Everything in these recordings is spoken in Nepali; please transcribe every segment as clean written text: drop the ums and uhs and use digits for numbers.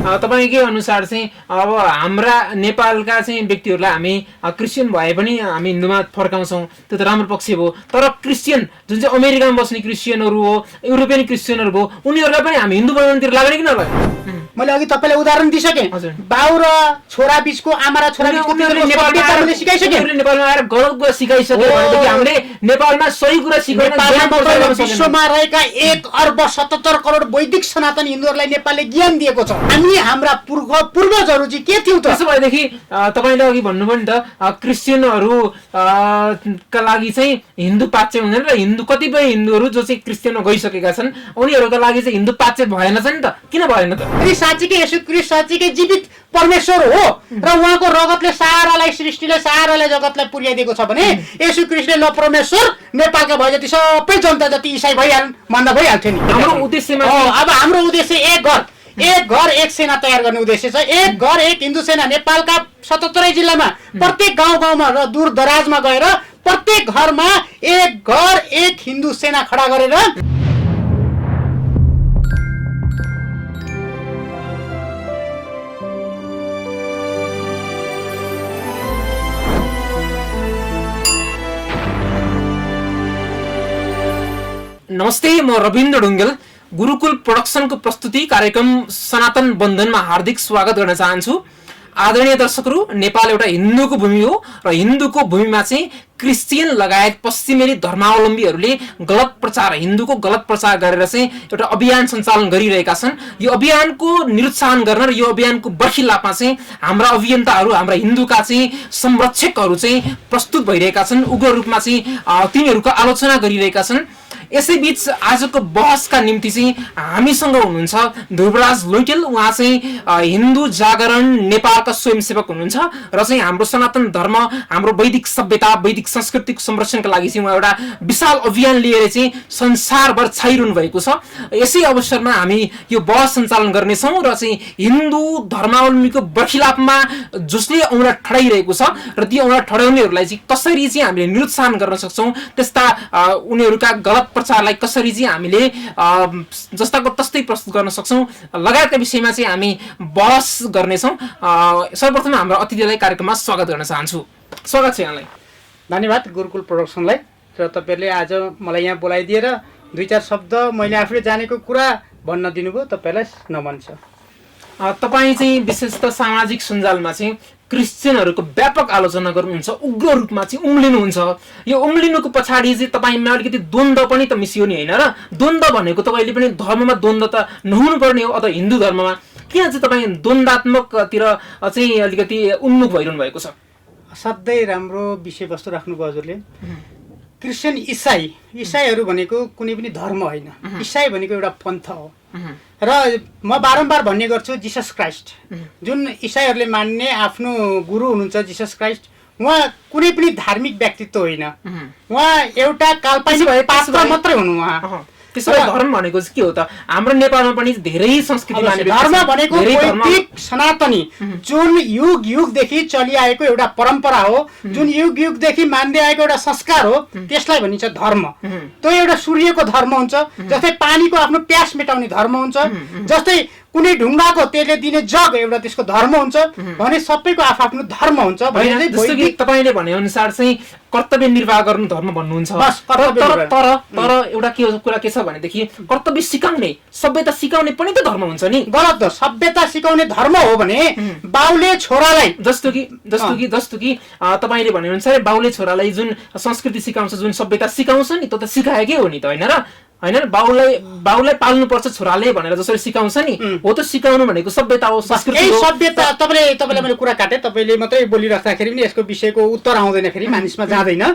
तपाईँकै अनुसार चाहिँ अब हाम्रा नेपालका चाहिँ व्यक्तिहरूलाई हामी क्रिस्चियन भए पनि हामी हिन्दूमा फर्काउँछौँ, त्यो त राम्रो पक्ष हो। तर क्रिस्चियन जुन चाहिँ अमेरिकामा बस्ने क्रिस्चियनहरू हो, युरोपियन क्रिस्चियनहरू हो, उनीहरूलाई पनि हामी हिन्दू बनाउनुतिर लाग्ने कि नलाग्ने? मैले अघि तपाईँलाई उदाहरण दिइसकेँ। बाउ र छोरा बिचको, आमा र छोरा बिचको नेपालले सिकाइसके। नेपालमा आएर गलत कुरा सिकाइसक्यो भनेदेखि हामीले नेपालमा सही कुरा सिकाउन विश्वमा रहेका 1,77 करोड वैदिक सनातन हिन्दूहरूलाई नेपालले ज्ञान दिएको छ। हामी हाम्रा पूर्वजहरू चाहिँ के थियो त? त्यसो भएदेखि तपाईँले अघि भन्नुभयो नि त क्रिस्चियनहरू का लागि चाहिँ हिन्दू पाच्य हुँदैन र हिन्दू कतिपय हिन्दूहरू जो चाहिँ क्रिस्चियनमा गइसकेका छन् उनीहरूका लागि चाहिँ हिन्दू पाच्य भएन छ नि त? किन भएन त? साँच्चीकै येशू ख्रीष्ट साँच्चीकै जीवित परमेश्वर हो र उहाँको रगतले सारालाई सृष्टिले सारालाई जगतलाई पुर्याइदिएको छ भने येशू ख्रीष्टले ल परमेश्वर नेपालका भए जति सबै जनता जति इसाई भइहाल्नु भन्दा भइहाल्थ्यो नि। हाम्रो उद्देश्यमा अब हाम्रो उद्देश्य एक घर एक सेना तयार गर्ने उद्देश्य छ। एक घर एक हिन्दू सेना नेपालका 77 जिल्लामा प्रत्येक गाउँमा र दूर दराजमा गएर प्रत्येक घरमा एक घर एक हिन्दू सेना खडा गरेर नमस्ते, म रविन्द्र ढुङ्गेल गुरुकुल प्रोडक्सनको प्रस्तुति कार्यक्रम सनातन बन्धनमा हार्दिक स्वागत गर्न चाहन्छु। आदरणीय दर्शकहरू, नेपाल एउटा हिन्दूको भूमि हो र हिन्दूको भूमिमा चाहिँ क्रिस्चियन लगायत पश्चिमेली धर्मावलम्बीहरूले गलत प्रचार, हिन्दूको गलत प्रचार गरेर चाहिँ एउटा अभियान सञ्चालन गरिरहेका छन्। यो अभियानको निरुत्साहन गर्न र यो अभियानको बर्खिलापमा चाहिँ हाम्रा अभियन्ताहरू, हाम्रा हिन्दूका चाहिँ संरक्षकहरू चाहिँ प्रस्तुत भइरहेका छन्, उग्र रूपमा चाहिँ तिनीहरूको आलोचना गरिरहेका छन्। यसैबीच आजको बहसका निम्ति चाहिँ हामीसँग हुनुहुन्छ ध्रुवराज लुइटेल। उहाँ चाहिँ हिन्दू जागरण नेपालका स्वयंसेवक हुनुहुन्छ र चाहिँ हाम्रो सनातन धर्म, हाम्रो वैदिक सभ्यता, वैदिक संस्कृतिको संरक्षणका लागि चाहिँ उहाँ एउटा विशाल अभियान लिएर चाहिँ संसारभर छाइरहनु भएको छ। यसै अवसरमा हामी यो बहस सञ्चालन गर्नेछौँ र चाहिँ हिन्दू धर्मावलम्बीको बर्खिलापमा जसले औँला ठडाइरहेको छ र ती औँला ठडाउनेहरूलाई चाहिँ कसरी चाहिँ हामीले निरुत्साहन गर्न सक्छौँ, त्यस्ता उनीहरूका गलत प्रचारलाई कसरी चाहिँ हामीले जस्ताको तस्तै प्रस्तुत गर्न सक्छौँ लगायतका विषयमा चाहिँ हामी बहस गर्नेछौँ। सर्वप्रथम हाम्रो अतिथिलाई कार्यक्रममा स्वागत गर्न चाहन्छु। स्वागत छ यहाँलाई। धन्यवाद गुरुकुल प्रोडक्सनलाई र तपाईँहरूले आज मलाई यहाँ बोलाइदिएर 2-4 शब्द मैले आफूले जानेको कुरा भन्न दिनुभयो, तपाईँलाई नमन छ। तपाईँ चाहिँ विशेषतः सामाजिक सञ्जालमा चाहिँ क्रिस्चियनहरूको व्यापक आलोचना गर्नुहुन्छ, उग्र रूपमा चाहिँ उम्लिनुहुन्छ। यो उम्लिनुको पछाडि चाहिँ तपाईँमा अलिकति द्वन्द्व पनि त मिसियो नि, होइन र? द्वन्द्व भनेको तपाईँले पनि धर्ममा द्वन्द्व त नहुनुपर्ने हो, अथवा हिन्दू धर्ममा किन चाहिँ तपाईँ द्वन्द्वात्मकतिर चाहिँ अलिकति उन्मुख भइरहनु भएको छ? असाध्यै राम्रो विषयवस्तु राख्नुभयो हजुरले। क्रिस्चियन इसाईहरू भनेको कुनै पनि धर्म होइन, इसाई भनेको एउटा पन्थ हो। र म बारम्बार भन्ने गर्छु जिसस क्राइस्ट, जुन इसाईहरूले मान्ने आफ्नो गुरु हुनुहुन्छ जिसस क्राइस्ट, उहाँ कुनै पनि धार्मिक व्यक्तित्व होइन, उहाँ एउटा काल्पनिक पात्र मात्रै हुनु। उहाँ त्यसो भए धर्म भनेको चाहिँ के हो त? हाम्रो नेपालमा पनि धेरै संस्कृति माने धर्म भनेको वैदिक सनातनी जुन युग युगदेखि चलिआएको एउटा परम्परा हो, जुन युग युगदेखि मान्दै आएको एउटा संस्कार हो, त्यसलाई भनिन्छ धर्म। त्यो एउटा सूर्यको धर्म हुन्छ, जस्तै पानीको आफ्नो प्यास मेटाउने धर्म हुन्छ, जस्तै कुनै ढुङ्गाको त्यसले दिने जग एउटा त्यसको धर्म हुन्छ भने सबैको आफ्नो धर्म हुन्छ। तपाईँले भने अनुसार चाहिँ कर्तव्य निर्वाह गर्नु धर्म भन्नुहुन्छ। तर एउटा कुरा के छ भनेदेखि कर्तव्य सिकाउने, सभ्यता सिकाउने पनि त धर्म हुन्छ नि? गलत हो। सभ्यता सिकाउने धर्म हो भने बाउले छोरालाई जस्तो कि तपाईँले भने अनुसार बाउले छोरालाई जुन संस्कृति सिकाउँछ, जुन सभ्यता सिकाउँछ नि, त्यो त सिकाएकै हो नि त, होइन र? होइन, बाउलाई पाल्नुपर्छ छोराले भनेर जसरी सिकाउँछ नि, हो त सिकाउनु भनेको सभ्यता हो, संस्कृति हो। सभ्यता तपाईँलाई मैले कुरा काटेँ, तपाईँले मात्रै बोलिराख्दाखेरि पनि यसको विषयको उत्तर आउँदैन, फेरि मानिसमा जाँदैन।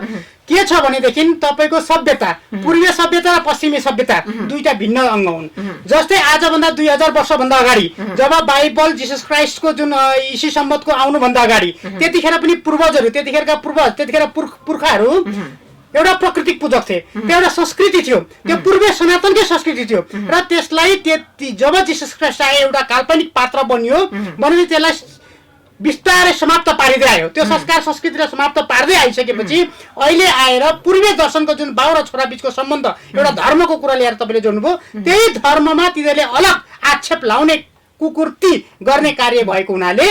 के छ भनेदेखि तपाईँको सभ्यता, पूर्वीय सभ्यता र पश्चिमी सभ्यता दुईटा भिन्न अङ्ग हुन्। जस्तै आजभन्दा 2000 वर्षभन्दा अगाडि जब बाइबल जिसस क्राइस्टको जुन इसी सम्बन्धको आउनुभन्दा अगाडि त्यतिखेर पनि पूर्वजहरू, त्यतिखेर पुर्खाहरू एउटा प्राकृतिक पूजक थिए, त्यो एउटा संस्कृति थियो, त्यो पूर्वीय सनातनकै संस्कृति थियो। र त्यसलाई जब जिसस क्राइस्ट आए एउटा काल्पनिक पात्र बनियो भने त्यसलाई बिस्तारै समाप्त पारिँदै आयो। त्यो संस्कार संस्कृतिलाई समाप्त पार्दै आइसकेपछि अहिले आएर पूर्वीय दर्शनको जुन बाउ र छोरा बिचको सम्बन्ध, एउटा धर्मको कुरा ल्याएर तपाईँले जोड्नुभयो, त्यही धर्ममा तिनीहरूले अलग आक्षेप लाउने कुकुर्ती गर्ने कार्य भएको हुनाले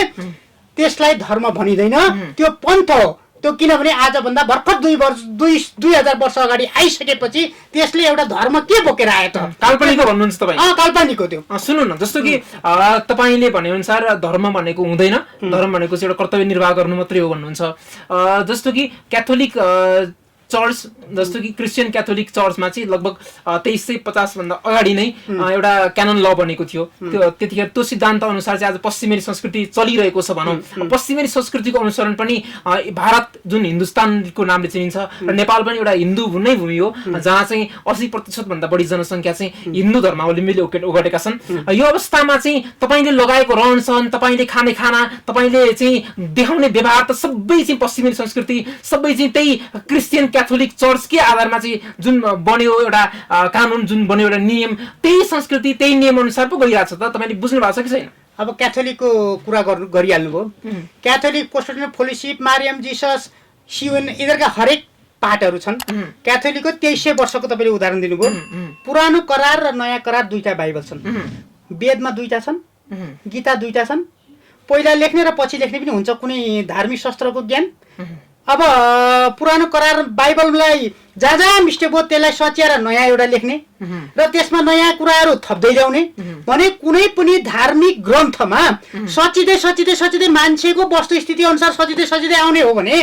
त्यसलाई धर्म भनिँदैन, त्यो पन्थ हो। त्यो किनभने आजभन्दा भर्खर 2000 वर्ष अगाडि आइसकेपछि त्यसले एउटा धर्म के बोकेर आयो त? काल्पनिक भन्नुहुन्छ तपाईँ? काल्पनिक हो त्यो। सुन्नु न, जस्तो कि तपाईँले भने अनुसार धर्म भनेको हुँदैन, धर्म भनेको चाहिँ एउटा कर्तव्य निर्वाह गर्नु मात्रै हो भन्नुहुन्छ। जस्तो कि क्याथोलिक चर्च, जस्तो कि क्रिस्चियन क्याथोलिक चर्चमा चाहिँ लगभग 2350 भन्दा अगाडि नै एउटा क्यानन ल बनेको थियो। त्यतिखेर त्यो सिद्धान्त अनुसार चाहिँ आज पश्चिमेली संस्कृति चलिरहेको छ भनौँ। पश्चिमेली संस्कृतिको अनुसरण पनि भारत जुन हिन्दुस्तानको नामले चिनिन्छ र नेपाल पनि एउटा हिन्दू नै भूमि हो, जहाँ चाहिँ 80% भन्दा बढी जनसङ्ख्या चाहिँ हिन्दू धर्मावलम्बीले ओगटेका छन्। यो अवस्थामा चाहिँ तपाईँले लगाएको रहनसहन, तपाईँले खाने खाना, तपाईँले चाहिँ देखाउने व्यवहार त सबै चाहिँ पश्चिमेली संस्कृति, सबै चाहिँ त्यही क्रिस्चियन क्याथोलिक चर्च के आधारमा चाहिँ जुन बन्यो एउटा कानुन, जुन बन्यो एउटा नियम, त्यही संस्कृति त्यही नियम अनुसार पो गइरहेको छ त। तपाईँले बुझ्नु भएको छ कि छैन? अब क्याथोलिकको कुरा गरिहाल्नु भयो। क्याथोलिक, प्रोटेस्टेन्ट, फेलोशिप, मारियम, जीसस, सियोन, यिनीहरूका हरेक पाठहरू छन्। क्याथोलिकको 2300 वर्षको तपाईँले उदाहरण दिनुभयो। पुरानो करार र नयाँ करार दुईटा बाइबल छन्। वेदमा दुईटा छन्, गीता दुईटा छन्। पहिला लेख्ने र पछि लेख्ने पनि हुन्छ कुनै धार्मिक शास्त्रको ज्ञान। अब पुरानो करार बाइबललाई जहाँ जहाँ मिस्टेक भयो त्यसलाई सच्याएर नयाँ एउटा लेख्ने र त्यसमा नयाँ कुराहरू थप्दै ल्याउने भने कुनै पनि धार्मिक ग्रन्थमा सचिँदै मान्छेको वस्तुस्थिति अनुसार सचिँदै आउने हो भने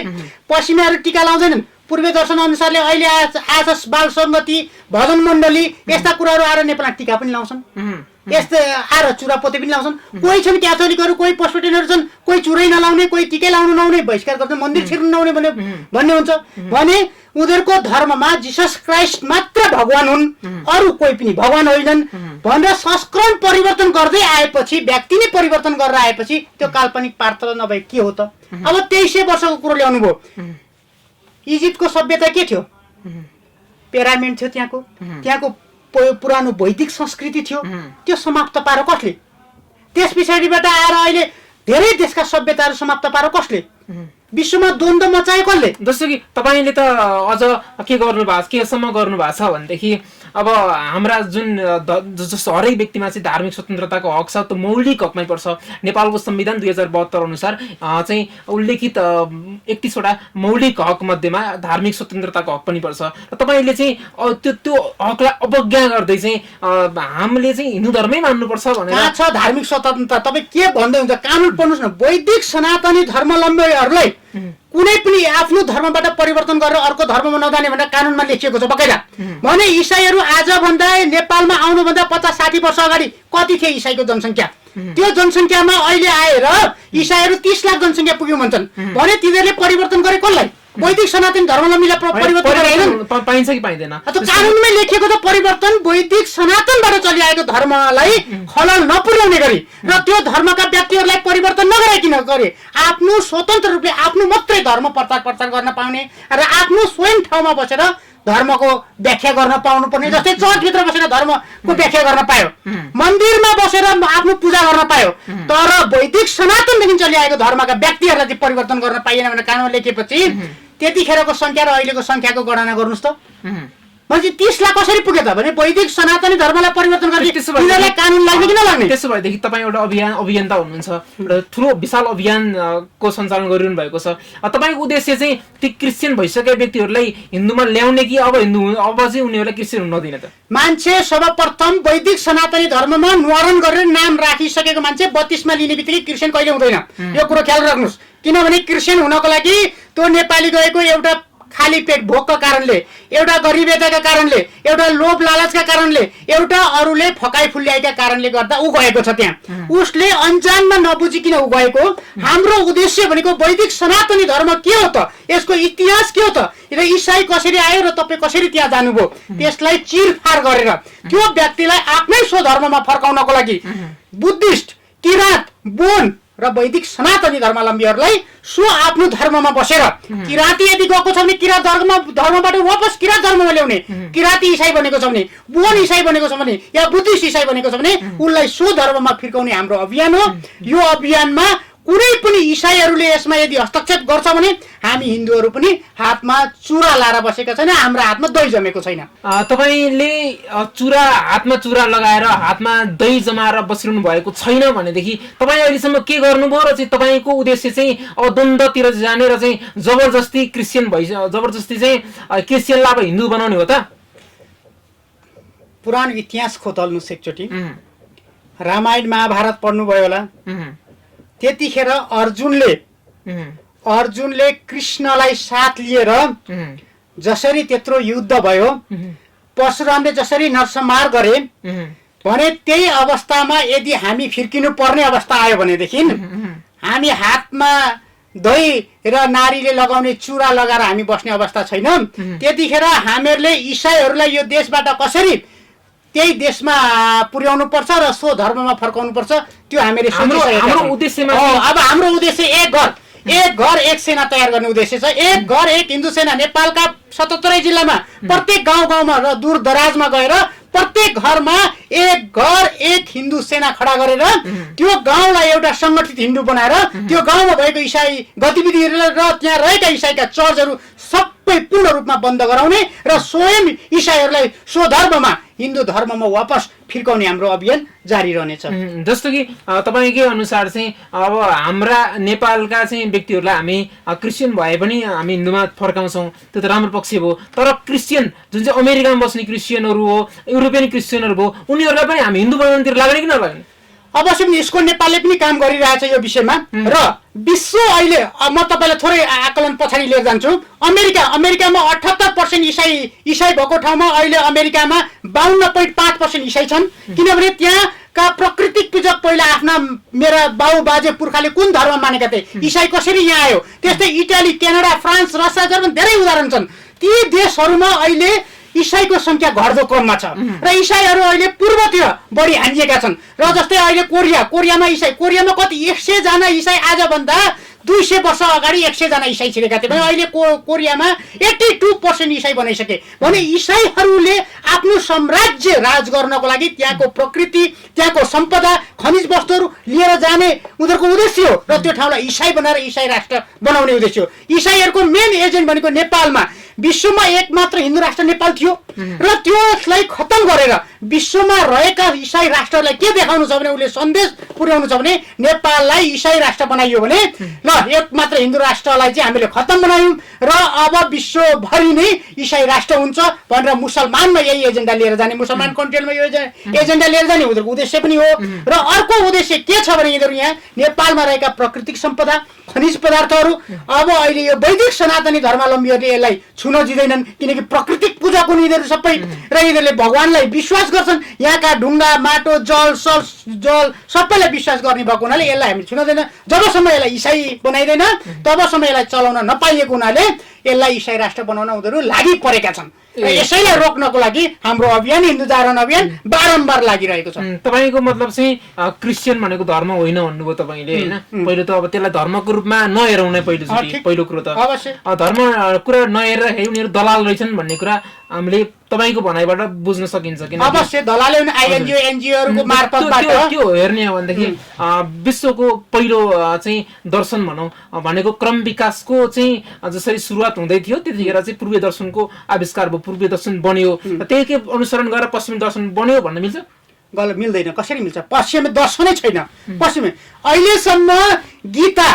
पश्चिमाहरू टीका लाउँदैनन्। पूर्व दर्शन अनुसारले अहिले आज बाल सङ्गति, भजन मण्डली यस्ता कुराहरू आएर नेपालमा टीका पनि लाउँछन्, यस्तै आएर चुरा पोते पनि लाउँछन्। कोही छन् क्याथोलिकहरू, कोही प्रोटेस्टेन्टहरू छन्, कोही चुरै नलाउने, कोही टिकै लाउनु नआउने, बहिष्कार गर्छन्, मन्दिर छिर्नु नआउने भन्ने हुन्छ। भने उनीहरूको धर्ममा जिसस क्राइस्ट मात्र भगवान हुन्, अरू कोही पनि भगवान होइनन् भनेर संस्करण परिवर्तन गर्दै आएपछि, व्यक्ति नै परिवर्तन गरेर आएपछि त्यो काल्पनिक पात्र नभए के हो त? अब 2300 वर्षको कुरो ल्याउनु भयो। इजिप्टको सभ्यता के थियो? पिरामिड थियो त्यहाँको पुरानो वैदिक संस्कृति थियो। त्यो समाप्त पारो कसले? त्यस पछाडिबाट आएर अहिले धेरै देशका सभ्यताहरू समाप्त पारो कसले? विश्वमा द्वन्द्व मचाए कसले? जस्तो कि तपाईँले त अझ के गर्नु भएको छ, केसम्म गर्नु भएको छ भनेदेखि अब हाम्रा जुन जस्तो हरेक व्यक्तिमा चाहिँ धार्मिक स्वतन्त्रताको हक छ, त्यो मौलिक हकमै पर्छ। नेपालको संविधान 2072 अनुसार चाहिँ उल्लेखित 31वटा मौलिक हक मध्येमा धार्मिक स्वतन्त्रताको हक पनि पर्छ। र तपाईँले चाहिँ त्यो हकलाई अवज्ञा गर्दै चाहिँ हामीले चाहिँ हिन्दू धर्मै मान्नुपर्छ भनेर छ धार्मिक स्वतन्त्रता। तपाईँ के भन्दै हुन्छ? कानुन पढ्नुहोस् न। वैदिक सनातनी धर्मावलम्बीहरूलाई कुनै पनि आफ्नो धर्मबाट परिवर्तन गरेर अर्को धर्ममा नजाने भनेर कानुनमा लेखिएको छ बकाइदा। भने इसाईहरू आजभन्दा नेपालमा आउनुभन्दा 50-60 वर्ष अगाडि कति थिए इसाईको जनसङ्ख्या? त्यो जनसङ्ख्यामा अहिले आएर इसाईहरू 30 लाख जनसङ्ख्या पुग्यो भन्छन्। भने तिनीहरूले परिवर्तन गरे कसलाई? वैदिक सनातन धर्मावलम्बीलाई परिवर्तन गरेन। पाइन्छ कि पाइँदैन? कानुनमै लेखिएको त परिवर्तन वैदिक सनातनबाट चलिआएको धर्मलाई खलल नपुर्याउने गरी र त्यो धर्मका व्यक्तिहरूलाई परिवर्तन नगराइकन गरे आफ्नो स्वतन्त्र रूपले आफ्नो मात्रै धर्म प्रचार गर्न पाउने र आफ्नो स्वयं ठाउँमा बसेर धर्मको व्याख्या गर्न पाउनु पर्ने। जस्तै चर्चभित्र बसेर धर्मको व्याख्या गर्न पायो, मन्दिरमा बसेर आफ्नो पूजा गर्न पायो, तर वैदिक सनातनदेखि चलिआएको धर्मका व्यक्तिहरूलाई चाहिँ परिवर्तन गर्न पाइएन भनेर कानुन लेखेपछि त्यतिखेरको संख्या र अहिलेको संख्याको गणना गर्नुहोस् त। भनेपछि 30 लाख कसरी पुग्यो त? भने वैदिक सनातनी धर्मलाई परिवर्तन गर्ने तिनीहरूलाई कानुन लाग्ने कि नलाग्ने? त्यसो भएदेखि तपाईँ एउटा अभियन्ता हुनुहुन्छ, एउटा ठुलो विशाल अभियानको सञ्चालन गरिरहनु भएको छ। तपाईँको उद्देश्य चाहिँ ती क्रिस्चियन भइसकेका व्यक्तिहरूलाई हिन्दूमा ल्याउने कि अब चाहिँ उनीहरूलाई क्रिस्चियन हुन नदिने त? मान्छे सर्वप्रथम वैदिक सनातनी धर्ममा न्वारण गरेर नाम राखिसकेको मान्छे 32मा लिने बित्तिकै क्रिस्चियन कहिले हुँदैन। यो कुरो ख्याल राख्नुहोस्। किनभने क्रिस्चियन हुनको लागि त्यो नेपाली गएको एउटा खाली पेट भोकका कारणले, एउटा गरिबीताका कारणले, एउटा लोभ लालचका कारणले, एउटा अरूले फकाइ फुल्याएका कारणले गर्दा ऊ गएको छ त्यहाँ। उसले अनजानमा नबुझिकन ऊ गएको। हाम्रो उद्देश्य भनेको वैदिक सनातनी धर्म के हो त? यसको इतिहास के हो त? र इसाई कसरी आयो र तपाईँ कसरी त्यहाँ जानुभयो? त्यसलाई चिरफार गरेर त्यो व्यक्तिलाई आफ्नै स्वधर्ममा फर्काउनको लागि बुद्धिस्ट, किराँत, बोन र वैदिक सनातनी धर्मावलम्बीहरूलाई आफ्नो धर्ममा बसेर किराँती यदि गएको छ भने किराँत धर्मबाट वापस किराँत धर्ममा ल्याउने, किराँती इसाई बनेको छ भने, बोन इसाई बनेको छ भने या बुद्धिस्ट इसाई बनेको छ भने उसलाई सो धर्ममा फिर्काउने हाम्रो अभियान हो। यो अभियानमा कुनै पनि इसाईहरूले यसमा यदि हस्तक्षेप गर्छ भने हामी हिन्दूहरू पनि हातमा चुरा लाएर बसेका छैन, हाम्रो हातमा दही जमेको छैन। तपाईँले हातमा चुरा लगाएर हातमा दही जमाएर बसिरहनु भएको छैन भनेदेखि तपाईँ अहिलेसम्म के गर्नुभयो र चाहिँ तपाईँको उद्देश्य चाहिँ अब द्वन्द्वतिर जाने र चाहिँ जबरजस्ती चाहिँ क्रिस्चियनलाई अब हिन्दू बनाउने हो त? पुरानो इतिहास खोतल्नुहोस् एकचोटि, रामायण महाभारत पढ्नुभयो होला। त्यतिखेर अर्जुनले कृष्णलाई साथ लिएर जसरी त्यत्रो युद्ध भयो, परशुरामले जसरी नरसंहार गरे भने त्यही अवस्थामा यदि हामी फिर्किनु पर्ने अवस्था आयो भनेदेखि हामी हातमा दही र नारीले लगाउने चुरा लगाएर हामी बस्ने अवस्था छैन। त्यतिखेर हामीहरूले इसाईहरूलाई यो देशबाट कसरी त्यही देशमा पुर्याउनु पर्छ र सो धर्ममा फर्काउनु पर्छ, त्यो हामीले सोचिसकेका छौँ। अब हाम्रो उद्देश्य एक घर एक सेना तयार गर्ने उद्देश्य छ। एक घर एक हिन्दू सेना नेपालका 77 जिल्लामा प्रत्येक गाउँमा र दूर दराजमा गएर प्रत्येक घरमा एक घर एक हिन्दू सेना खडा गरेर त्यो गाउँलाई एउटा संगठित हिन्दू बनाएर त्यो गाउँमा भएको इसाई गतिविधिहरू र त्यहाँ रहेका इसाईका चर्चहरू सबै पूर्ण रूपमा बन्द गराउने र स्वयं इसाईहरूलाई स्वधर्ममा हिन्दू धर्ममा वापस फिर्काउने हाम्रो अभियान जारी रहनेछ। जस्तो कि तपाईँकै अनुसार चाहिँ अब हाम्रा नेपालका चाहिँ व्यक्तिहरूलाई हामी क्रिस्चियन भए पनि हामी हिन्दूमा फर्काउँछौँ, त्यो त राम्रो पक्ष हो। तर क्रिस्चियन जुन चाहिँ अमेरिकामा बस्ने क्रिस्चियनहरू हो, युरोपियन क्रिस्चियनहरू हो, उनीहरूलाई पनि हामी हिन्दू बनाउनुतिर लाग्ने कि नलाग्ने? अवश्य यसको नेपालले पनि काम गरिरहेछ यो विषयमा। र विश्व अहिले म तपाईँलाई थोरै आकलन पछाडि लिएर जान्छु। अमेरिकामा 78% इसाई भएको ठाउँमा अहिले अमेरिकामा 52.5% इसाई छन्, किनभने त्यहाँका प्राकृतिक पूजक पहिला आफ्ना मेरा बाउ बाजे पुर्खाले कुन धर्म मानेका थिए, इसाई कसरी यहाँ आयो। त्यस्तै Italy, Canada, France, Russia, German धेरै उदाहरण छन्। ती देशहरूमा अहिले इसाईको संख्या घट्दो क्रममा छ र इसाईहरू अहिले पूर्वतिर बढी हानिएका छन्। र जस्तै अहिले कोरियामा कति 100 जना इसाई आजभन्दा 200 वर्ष अगाडि 100 जना इसाई छिरेका थिए भने अहिले कोरियामा 82% इसाई बनाइसके। भने इसाईहरूले आफ्नो साम्राज्य राज गर्नको लागि त्यहाँको प्रकृति, त्यहाँको सम्पदा, खनिज वस्तुहरू लिएर जाने उनीहरूको उद्देश्य हो र त्यो ठाउँलाई इसाई बनाएर इसाई राष्ट्र बनाउने उद्देश्य हो। इसाईहरूको मेन एजेन्ट भनेको नेपालमा विश्वमा एकमात्र हिन्दू राष्ट्र नेपाल थियो र त्यसलाई खतम गरेर विश्वमा रहेका इसाई राष्ट्रलाई के देखाउनु छ भने, उसले सन्देश पुर्याउनु छ भने नेपाललाई इसाई राष्ट्र बनाइयो भने ल एकमात्र हिन्दू राष्ट्रलाई चाहिँ हामीले खतम बनायौँ र अब विश्वभरि नै इसाई राष्ट्र हुन्छ भनेर मुसलमानमा यही एजेन्डा लिएर जाने, मुसलमान कन्ट्रीमा यो एजेन्डा लिएर जाने उनीहरूको उद्देश्य पनि हो। र अर्को उद्देश्य के छ भने यिनीहरू यहाँ नेपालमा रहेका प्राकृतिक सम्पदा, खनिज पदार्थहरू अब अहिले यो वैदिक सनातनी धर्मावलम्बीहरूले यसलाई छुन दिँदैनन्, किनकि प्राकृतिक पूजाको यिनीहरू सबै र यिनीहरूले भगवानलाई विश्वास गर्छन्। यहाँका ढुङ्गा, माटो, जल सबैलाई विश्वास गर्ने भएको हुनाले यसलाई हामी छुन दिँदैन। जबसम्म यसलाई इसाई बनाइँदैन तबसम्म यसलाई चलाउन नपाइएको हुनाले यसलाई इसाई राष्ट्र बनाउन उनीहरू लागि परेका छन्। यसैलाई रोक्नको लागि हाम्रो अभियान, हिन्दू जागरण अभियान बारम्बार लागिरहेको छ। तपाईँको मतलब चाहिँ क्रिस्चियन भनेको धर्म होइन भन्नुभयो तपाईँले, होइन? पहिलो त अब त्यसलाई धर्मको रूपमा नहेरौँ नै पहिलो कुरो त धर्म कुरा नहेरेर उनीहरू दलाल रहेछन् भन्ने कुरा हामीले तपाईँको भनाइबाट बुझ्न सकिन्छ। किन अवश्य दलालले एनजिओहरूको मार्फतबाट त्यो हेर्ने हो भनेदेखि विश्वको पहिलो चाहिँ दर्शन भनौँ भनेको क्रम विकासको चाहिँ जसरी सुरुवात हुँदै थियो त्यतिखेर चाहिँ पूर्वीय दर्शनको आविष्कार भयो, पूर्वीय दर्शन बन्यो, त्यही के अनुसरण गरेर पश्चिमी दर्शन बन्यो भन्न मिल्छ? गलत मिल्दैन। कसरी मिल्छ? पश्चिमी दर्शनै छैन। पश्चिमी अहिलेसम्म गीता,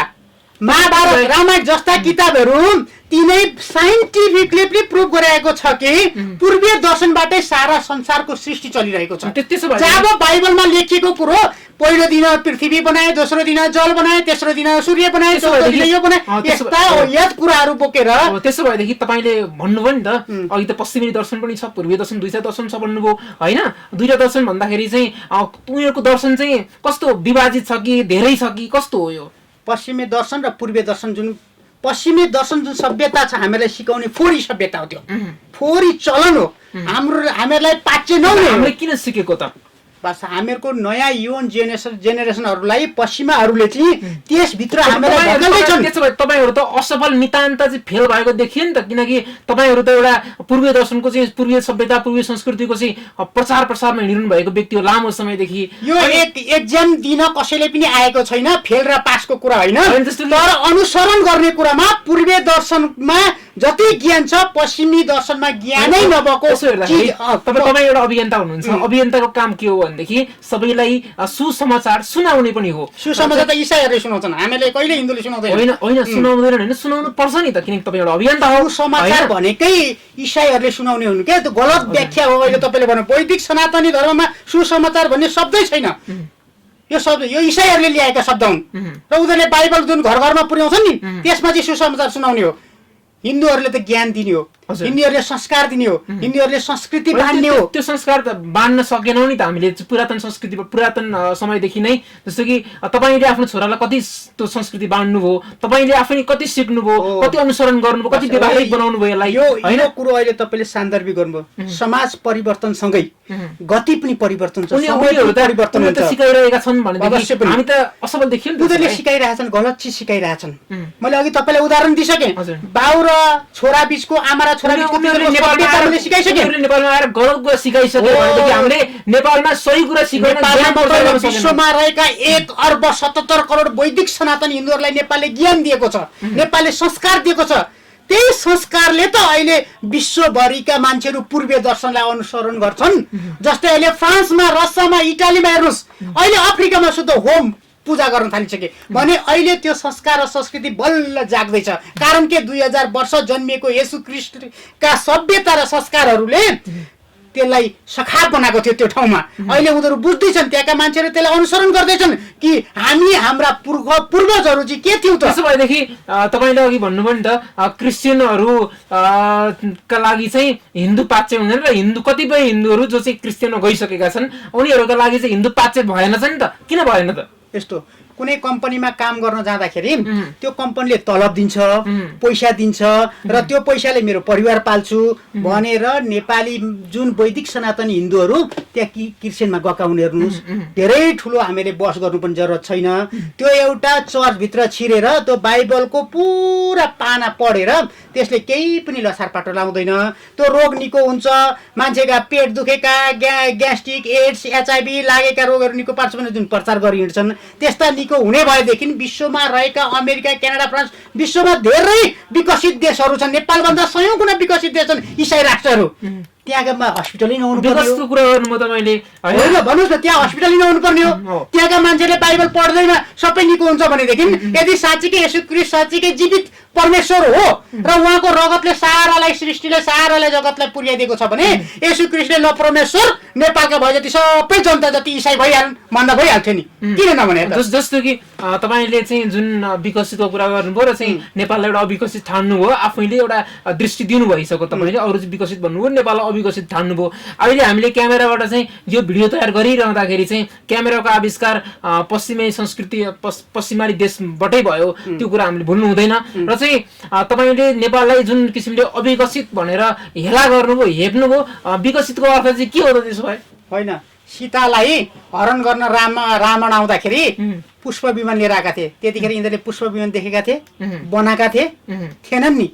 महाभारत, रामायण जस्ता किताबहरू तिनै साइन्टिफिकली पनि प्रुभ गराएको छ कि पूर्वीय दर्शनबाटै सारा संसारको सृष्टि चलिरहेको छ। जब बाइबलमा लेखिएको कुरो पहिलो दिन पृथ्वी बनाए, दोस्रो दिन जल बनाए, तेस्रो दिन सूर्य बनाए, चौथो दिन यो बनाए, यस्ता यद कुराहरू बोकेर त्यसो भएदेखि तपाईँले भन्नुभयो नि त अघि त पश्चिमी दर्शन पनि छ, पूर्वीय दर्शन, दुईटा दर्शन छ भन्नुभयो होइन? दुईटा दर्शन भन्दाखेरि चाहिँ उनीहरूको दर्शन चाहिँ कस्तो विभाजित छ कि धेरै छ कि कस्तो हो यो? पश्चिमी दर्शन र पूर्वीय दर्शन जुन पश्चिमी दर्शन जुन सभ्यता छ हामीलाई सिकाउने फोरी सभ्यता हो, त्यो फोरी चलन हो। हामीहरूलाई पाच्य नहुने। हामीले किन सिकेको त? बस हामीहरूको नयाँ युन जेनेरेसनहरूलाई पश्चिमाहरूले चाहिँ त्यसभित्र हामीलाई ढल्दैछन्। त्यसो भए तपाईँहरू त असफल नितान्त चाहिँ फेल भएको देखियो नि त, किनकि तपाईँहरू त एउटा पूर्वीय दर्शनको चाहिँ पूर्वीय सभ्यता पूर्वीय संस्कृतिको चाहिँ प्रचार प्रसारमा हिँडिरहनु भएको व्यक्ति हो लामो समयदेखि। यो एक एक्जाम दिन कसैले पनि आएको छैन, फेल र पासको कुरा होइन, तर अनुसरण गर्ने कुरामा पूर्वीय दर्शनमा जति ज्ञान छ पश्चिमी दर्शनमा ज्ञानै नभएको। तपाईँ एउटा अभियन्ता हुनुहुन्छ, अभियन्ताको काम के हो भनेदेखि सबैलाई सुसमाचार सुनाउने पनि हो। सुसमाचार त इसाईहरूले सुनाउँछन्, हामीले कहिले हिन्दूले सुनाउँदैन। होइन होइन सुनाउँदैन, होइन सुनाउनु पर्छ नि त, किनकि तपाईँ एउटा अभियन्ता हो। सुसमाचार भनेकै इसाईहरूले सुनाउने हुनु क्या, त्यो गलत व्याख्या हो। अहिले तपाईँले भन्नु वैदिक सनातनी धर्ममा सुसमाचार भन्ने शब्दै छैन, यो शब्द यो इसाईहरूले ल्याएका शब्द हुन् र उनीहरूले बाइबल जुन घर घरमा पुर्याउँछन् नि त्यसमा चाहिँ सुसमाचार सुनाउने हो। हिन्दूहरूले त ज्ञान दिने हो, हिन्दूहरूले संस्कार दिने हो, हिन्दूहरूले संस्कृति बाँड्ने हो। त्यो संस्कार त बाँड्न सकेनौँ नि त हामीले, पुरातन संस्कृति पुरातन समयदेखि नै। जस्तो कि तपाईँले आफ्नो छोरालाई कति त्यो संस्कृति बाँड्नु भयो, तपाईँले आफै कति सिक्नुभयो, कति अनुसरण गर्नुभयो, कति व्यवहारिक बनाउनु भयो यसलाई। यो कुरो अहिले तपाईँले सान्दर्भिक गर्नुभयो। समाज परिवर्तनसँगै गति पनि परिवर्तन छ, उनीहरू त सिकाइरहेका छन् भनेदेखि हामी त असफल देखियो नि त। उनीहरूले सिकाइरहेछन्, गलत चिज सिकाइरहेछन्। मैले अघि तपाईँलाई उदाहरण दिइसकेँ, बाउ र छोरा बीचको, आमा र छोरा बीचको नेपालमा आएर गलत कुरा सिकाइसक्यो भनेदेखि हामीले नेपालमा सही कुरा सिकाउन विश्वमा रहेका 1,77 करोड वैदिक सनातन हिन्दूहरूलाई नेपालले ज्ञान दिएको छ, नेपालले संस्कार दिएको छ। त्यही संस्कारले त अहिले विश्वभरिका मान्छेहरू पूर्वीय दर्शनलाई अनुसरण गर्छन्। जस्तै अहिले फ्रान्समा, रसियामा, इटालीमा हेर्नुहोस्, अहिले अफ्रिकामा शुद्ध होम पूजा गर्न थालिसके भने अहिले त्यो संस्कार र संस्कृति बल्ल जाग्दैछ। कारण के 2000 वर्ष जन्मिएको येशू ख्रीष्टका सभ्यता र संस्कारहरूले त्यसलाई सखाप बनाएको थियो त्यो ठाउँमा। अहिले उनीहरू बुझ्दैछन्, त्यहाँका मान्छेले त्यसलाई अनुसरण गर्दैछन् कि हामी हाम्रा पूर्वजहरू चाहिँ के थियो त। त्यसो भएदेखि तपाईँले अघि भन्नुभयो नि त क्रिस्चियनहरू का लागि चाहिँ हिन्दू पाच्य हुँदैन र हिन्दू कतिपय हिन्दूहरू जो चाहिँ क्रिस्चियनमा गइसकेका छन् उनीहरूका लागि चाहिँ हिन्दू पाच्य भएन छ नि त, किन भएन त? यस्तो कुनै कम्पनीमा काम गर्न जाँदाखेरि त्यो कम्पनीले तलब दिन्छ, पैसा दिन्छ र त्यो पैसाले मेरो परिवार पाल्छु भनेर नेपाली जुन वैदिक सनातनी हिन्दूहरू त्यहाँ क्रिस्चियनमा गएका हुन् हेर्नुहोस्। धेरै ठुलो हामीले बस गर्नु पनि जरुरत छैन, त्यो एउटा चर्चभित्र छिरेर त्यो बाइबलको पुरा पाना पढेर त्यसले केही पनि लसारपाटो लाउँदैन। त्यो रोग निको हुन्छ, मान्छेका पेट दुखेका, ग्यास्ट्रिक, एड्स, HIV लागेका रोगहरू निको पार्छ भने जुन प्रचार गरि हिँड्छन् त्यस्ता हुने भएदेखि विश्वमा रहेका अमेरिका, क्यानाडा, फ्रान्स विश्वमा धेरै विकसित देशहरू छन्, नेपालभन्दा 100 गुणा विकसित देश छन् इसाई राष्ट्रहरू। त्यहाँका हस्पिटलै नहुनु पर्ने हो, भन्नुहोस् न, त्यहाँ हस्पिटलै नहुनु पर्ने हो। त्यहाँका मान्छेले बाइबल पढ्दैन सबै निको हुन्छ भनेदेखि यदि साँच्चीकै येशू ख्रीष्ट साँच्चीकै जीवित परमेश्वर हो र उहाँको रगतले सारालाई सृष्टिले सारालाई जगतलाई पुर्याइदिएको छ भने येशू ख्रीष्टले ल परमेश्वर नेपालका भए जति सबै जनता जति इसाई भइहाल्नु भन्दा भइहाल्थ्यो नि, किन नभने? जस्तो कि तपाईँले चाहिँ जुन विकसितको कुरा गर्नुभयो र चाहिँ नेपाललाई एउटा अविकसित ठान्नु हो, आफैले एउटा दृष्टि दिनु भइसक्यो, तपाईँले अरू चाहिँ विकसित भन्नुभयो, नेपाललाई अविकसित ठान्नुभयो। अहिले हामीले क्यामेराबाट चाहिँ यो भिडियो तयार गरिरहँदाखेरि चाहिँ क्यामेराको आविष्कार पश्चिमी संस्कृति पश्चिमाली देशबाटै भयो, त्यो कुरा हामीले भुल्नु हुँदैन। र चाहिँ तपाईँले नेपाललाई जुन किसिमले अविकसित भनेर हेला गर्नुभयो, हेप्नुभयो, विकसितको अर्थ चाहिँ के हो त त्यसो भए? होइन, सीतालाई हरण गर्न रावण आउँदाखेरि पुष्प विमान लिएर आएका थिए, त्यतिखेर यिनीहरूले पुष्प विमान देखेका थिए, बनाएका थिएनन् नि,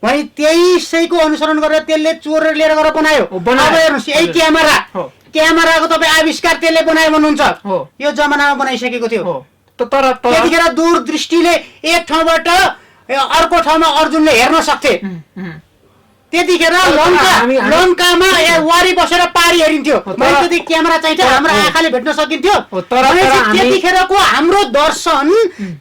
भने त्यसैको अनुसरण गरेर त्यसले चोरेर लिएर गएर बनायो। अब हेर्नुहोस् यही क्यामेराको तपाईँ आविष्कार त्यसले बनायो भन्नुहुन्छ, यो जमानामा बनाइसकेको थियो। त्यतिखेर दूरदृष्टिले एक ठाउँबाट अर्को ठाउँमा अर्जुनले हेर्न सक्थे, त्यतिखेर लङ्कामा वारी बसेर पारी हेरिन्थ्यो, त्यति क्यामेरा चाहिन्छ, हाम्रो आँखाले भेट्न सकिन्थ्यो। त्यतिखेरको हाम्रो दर्शन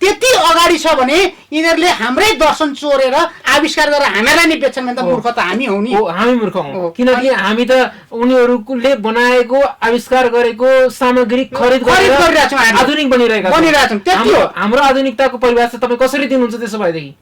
त्यति अगाडि छ भने यिनीहरूले हाम्रै दर्शन चोरेर आविष्कार गरेर हामीलाई नै बेच्छन् भने त मूर्ख त हामी हौ नि, हामी मूर्ख हौ। किनकि हामी त उनीहरूले बनाएको आविष्कार गरेको सामग्री खरिद गरिरहेको छौँ, आधुनिक बनिरहेका छौँ। हाम्रो आधुनिकताको परिभाषा तपाईँ कसरी दिनुहुन्छ त्यसो भएदेखि?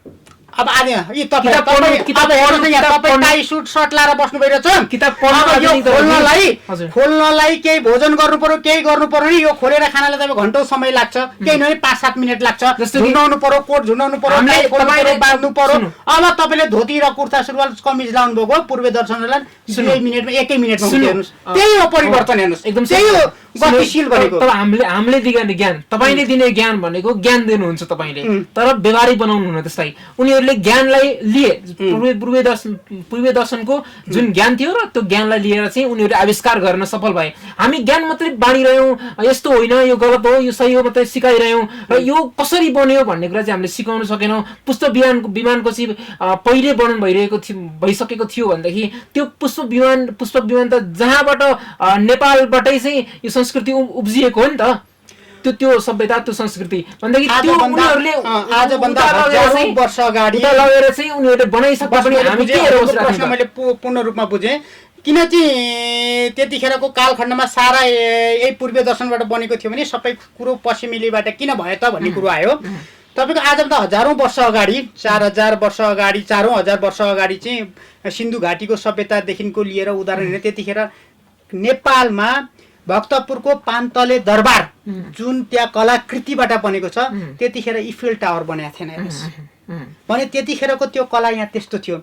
अब आज यी किताब पढ्नु- टाई सुट सर्ट लाएर बस्नु भइरहेछ किताब पढ्नु अब यो आधुनिक त हजुर। खोल्नलाई केही भोजन गर्नु पर्यो केही गर्नु पर्यो नि यो खोलेर खानालाई तपाईँ घन्टौँ समय लाग्छ केही नभए 5-7 मिनट लाग्छ जस्तो कि झुन्डाउनु पर्यो कोट झुन्डाउनु पर्यो हामीले टाई खोल्नु पर्यो तपाईँले- बाँध्नु पर्यो सुन्नु। अब तपाईँले धोती र कुर्ता सुरुवाल कमिज लाउनु भएको पूर्व दर्शनलाई 2 मिनेटमा 1 मिनेटमा सुन्नु। हेर्नुहोस् त्यही हो परिवर्तन हेर्नुहोस् एकदम त्यही हो गतिशील भनेको तब हामीले दिने ज्ञान तपाईँले दिने ज्ञान भनेको ज्ञान दिनुहुन्छ तपाईँले तर व्यवहारिक बनाउनु हुन त्यसलाई उनीहरूले ज्ञानलाई लिए पूर्वीय दर्शनको जुन ज्ञान थियो र त्यो ज्ञानलाई लिएर चाहिँ उनीहरूले आविष्कार गर्न सफल भए हामी ज्ञान मात्रै बाँडिरह्यौँ यस्तो होइन यो गलत हो यो सही हो मात्रै सिकाइरह्यौँ र यो कसरी बन्यो भन्ने कुरा चाहिँ हामीले सिकाउन सकेनौँ पुष्प विमानको चाहिँ पहिले वर्णन भइसकेको थियो भनेदेखि त्यो पुष्प विमान त जहाँबाट नेपालबाटै चाहिँ यो संस्कृति उब्जिएको हो नि त त्यो सभ्यता त्यो संस्कृति भन्दाखेरि त्यो उनीहरूले आजभन्दा हजारौं वर्ष अगाडि लगेर चाहिँ उनीहरूले बनाइसक्दा पनि हामी के हेरेर प्रश्न मैले पूर्ण रूपमा बुझेँ किन चाहिँ त्यतिखेरको कालखण्डमा सारा यही पूर्वीय दर्शनबाट बनेको थियो भने सबै कुरो पश्चिमेलीबाट किन भयो त भन्ने कुरो आयो तपाईँको आजभन्दा हजारौं वर्ष अगाडि 4000 वर्ष अगाडि 4000 वर्ष अगाडि चाहिँ सिन्धु घाटीको सभ्यतादेखिको लिएर उदाहरण हेर्ने त्यतिखेर नेपालमा भक्तपुरको पान्तले दरबार जुन त्यहाँ कलाकृतिबाट बनेको छ त्यतिखेर इफेल टावर बनाएको थिएन हेर्नुहोस् भने त्यतिखेरको त्यो कला यहाँ त्यस्तो थियो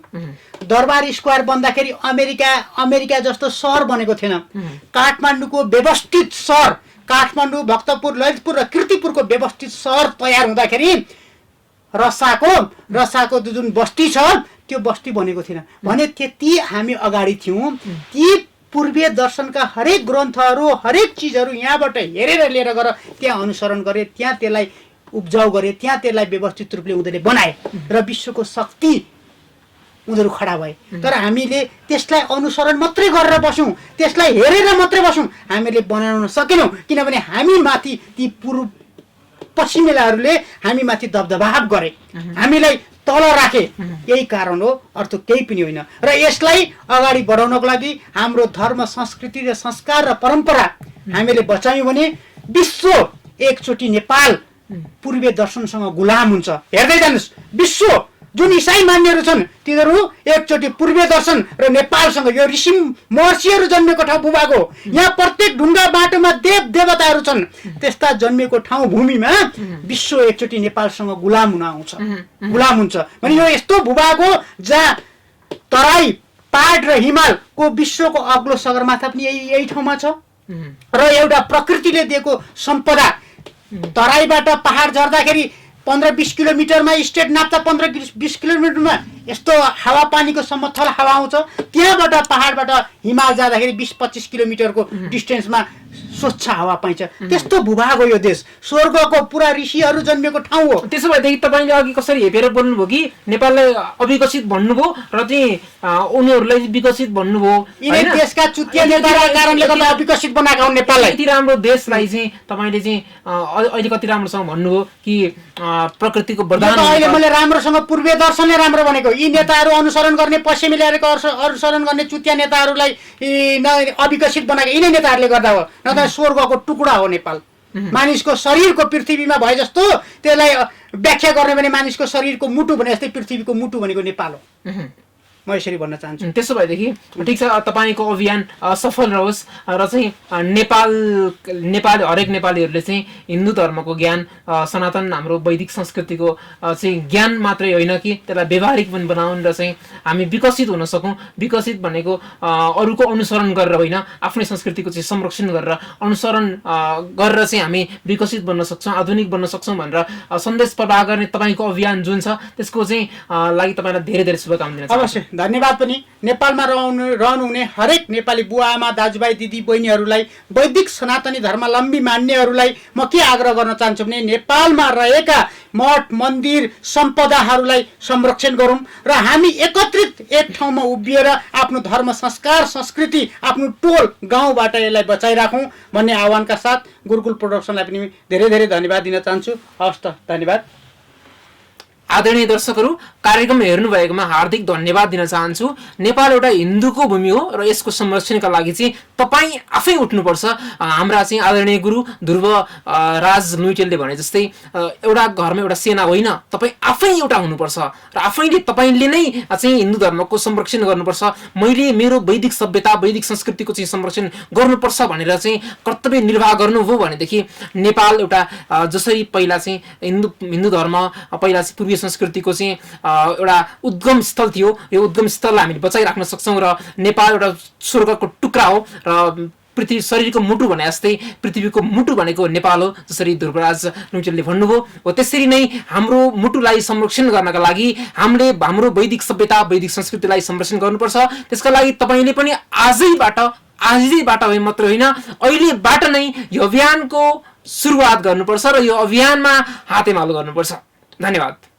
दरबार स्क्वायर बन्दाखेरि अमेरिका जस्तो सहर बनेको थिएन काठमाडौँको व्यवस्थित सहर काठमाडौँ भक्तपुर ललितपुर र कीर्तिपुरको व्यवस्थित सहर तयार हुँदाखेरि रसाको जुन बस्ती छ त्यो बस्ती बनेको थिएन भने त्यति हामी अगाडि थियौँ ती पूर्वीय दर्शनका हरेक ग्रन्थहरू हरेक चिजहरू यहाँबाट हेरेर लिएर गएर त्यहाँ अनुसरण गरे त्यहाँ त्यसलाई उब्जाउ गरे त्यहाँ त्यसलाई व्यवस्थित रूपले उनीहरूले बनाए र विश्वको शक्ति उनीहरू खडा भए तर हामीले त्यसलाई अनुसरण मात्रै गरेर बस्यौँ त्यसलाई हेरेर मात्रै बस्यौँ हामीले बनाउन सकेनौँ किनभने हामी माथि ती पश्चिमेलाहरूले हामी माथि दबदबाव गरे हामीलाई तल राखे यही कारण हो अर्थ केही पनि होइन र यसलाई अगाडि बढाउनको लागि हाम्रो धर्म संस्कृति र संस्कार र परम्परा हामीले बचायौँ भने विश्व एकचोटि नेपाल पूर्वीय दर्शनसँग गुलाम हुन्छ हेर्दै जानुहोस् विश्व जुन इसाई मान्यहरू छन् तिनीहरू एकचोटि पूर्वीय दर्शन र नेपालसँग यो ऋषि महर्षिहरू जन्मेको ठाउँ भूभाग हो यहाँ प्रत्येक ढुङ्गा बाटोमा देव देवताहरू छन् त्यस्ता जन्मेको ठाउँ भूमिमा विश्व एकचोटि नेपालसँग गुलाम हुन आउँछ गुलाम हुन्छ भने यो यस्तो भूभाग हो जहाँ तराई पहाड र हिमालको विश्वको अग्लो सगरमाथा पनि यही ठाउँमा छ र एउटा प्रकृतिले दिएको सम्पदा तराईबाट पहाड झर्दाखेरि 15-20 किलोमिटरमा स्टेट नाप्दा 15-20 किलोमिटरमा यस्तो हावापानीको समथल हावा आउँछ त्यहाँबाट पहाडबाट हिमाल जाँदाखेरि 20-25 किलोमिटरको डिस्टेन्समा स्वच्छ हावा पाइन्छ त्यस्तो भूभाग हो यो देश स्वर्गको पुरा ऋषिहरू जन्मेको ठाउँ हो त्यसो भएदेखि तपाईँले अघि कसरी हेपेर बोल्नुभयो कि नेपाललाई अविकसित भन्नुभयो र चाहिँ उनीहरूलाई विकसित भन्नुभयो यिनै देशका चुतिया नेताका कारणले गर्दा अविकसित बनाएका हुन् नेपाललाई यति राम्रो देशलाई चाहिँ तपाईँले चाहिँ अहिले कति राम्रोसँग भन्नुभयो कि प्रकृतिको वरदान अहिले मैले राम्रोसँग पूर्वीय दर्शनले राम्रो भनेको यी नेताहरू अनुसरण गर्ने पश्चिमेलीहरूको अनुसरण गर्ने चुतिया नेताहरूलाई अविकसित बनाएको यिनै नेताहरूले गर्दा हो न त स्वर्गको टुक्रा हो नेपाल मानिसको शरीरको पृथ्वीमा भए जस्तो त्यसलाई व्याख्या गर्ने भने मानिसको शरीरको मुटु भने जस्तै पृथ्वीको मुटु भनेको नेपाल हो म यसरी भन्न चाहन्छु त्यसो भएदेखि ठिक छ तपाईँको अभियान सफल रहोस् र चाहिँ नेपाल हरेक नेपालीहरूले चाहिँ हिन्दू धर्मको ज्ञान सनातन हाम्रो वैदिक संस्कृतिको चाहिँ ज्ञान मात्रै होइन कि त्यसलाई व्यवहारिक पनि बनाउन् र चाहिँ हामी विकसित हुन सकौँ विकसित भनेको अरूको अनुसरण गरेर होइन आफ्नै संस्कृतिको चाहिँ संरक्षण गरेर अनुसरण गरेर चाहिँ हामी विकसित बन्न सक्छौँ आधुनिक बन्न सक्छौँ भनेर सन्देश प्रवाह गर्ने तपाईँको अभियान जुन छ त्यसको चाहिँ लागि तपाईँलाई धेरै धेरै शुभकामना दिन चाहन्छु। अवश्य धन्यवाद पनि नेपालमा रहनुहुने हरेक नेपाली बुवा आमा दाजुभाइ दिदी बहिनीहरूलाई वैदिक सनातनी धर्मावलम्बी मान्नेहरूलाई म के आग्रह गर्न चाहन्छु भने नेपालमा रहेका मठ मन्दिर सम्पदाहरूलाई संरक्षण गरौँ र हामी एकत्रित एक ठाउँमा उभिएर आफ्नो धर्म संस्कार संस्कृति आफ्नो टोल गाउँबाट यसलाई बचाइराखौँ भन्ने आह्वानका साथ गुरुकुल प्रोडक्सनलाई पनि धेरै धेरै धन्यवाद दिन चाहन्छु। हवस् त धन्यवाद। आदरणीय दर्शकहरू, कार्यक्रम हेर्नु भएकोमा हार्दिक धन्यवाद दिन चाहन्छु। नेपाल एउटा हिन्दूको भूमि हो र यसको संरक्षणका लागि चाहिँ तपाईँ आफै उठ्नुपर्छ। हाम्रा चाहिँ आदरणीय गुरु ध्रुव राज लुइटेलले भने जस्तै एउटा घरमा एउटा सेना होइन, तपाईँ आफै एउटा हुनुपर्छ र तपाईँले नै चाहिँ हिन्दू धर्मको संरक्षण गर्नुपर्छ। मैले मेरो वैदिक सभ्यता वैदिक संस्कृतिको चाहिँ संरक्षण गर्नुपर्छ भनेर चाहिँ कर्तव्य निर्वाह गर्नुभयो भनेदेखि नेपाल एउटा जसरी पहिला चाहिँ हिन्दू धर्म पहिला चाहिँ पूर्वीय संस्कृतिको चाहिँ एउटा उद्गम स्थल थियो, यो उद्गम स्थललाई हामीले बचाइराख्न सक्छौँ र नेपाल एउटा स्वर्गको टुक्रा हो र पृथ्वी शरीरको मुटु भने जस्तै पृथ्वीको मुटु भनेको नेपाल हो, जसरी ध्रुवराज लुइटेलले भन्नुभयो हो। त्यसरी नै हाम्रो मुटुलाई संरक्षण गर्नका लागि हामीले हाम्रो वैदिक सभ्यता वैदिक संस्कृतिलाई संरक्षण गर्नुपर्छ। त्यसका लागि तपाईँले पनि आजैबाट है मात्र होइन, अहिलेबाट नै यो अभियानको सुरुवात गर्नुपर्छ र यो अभियानमा हातेमालो गर्नुपर्छ। धन्यवाद।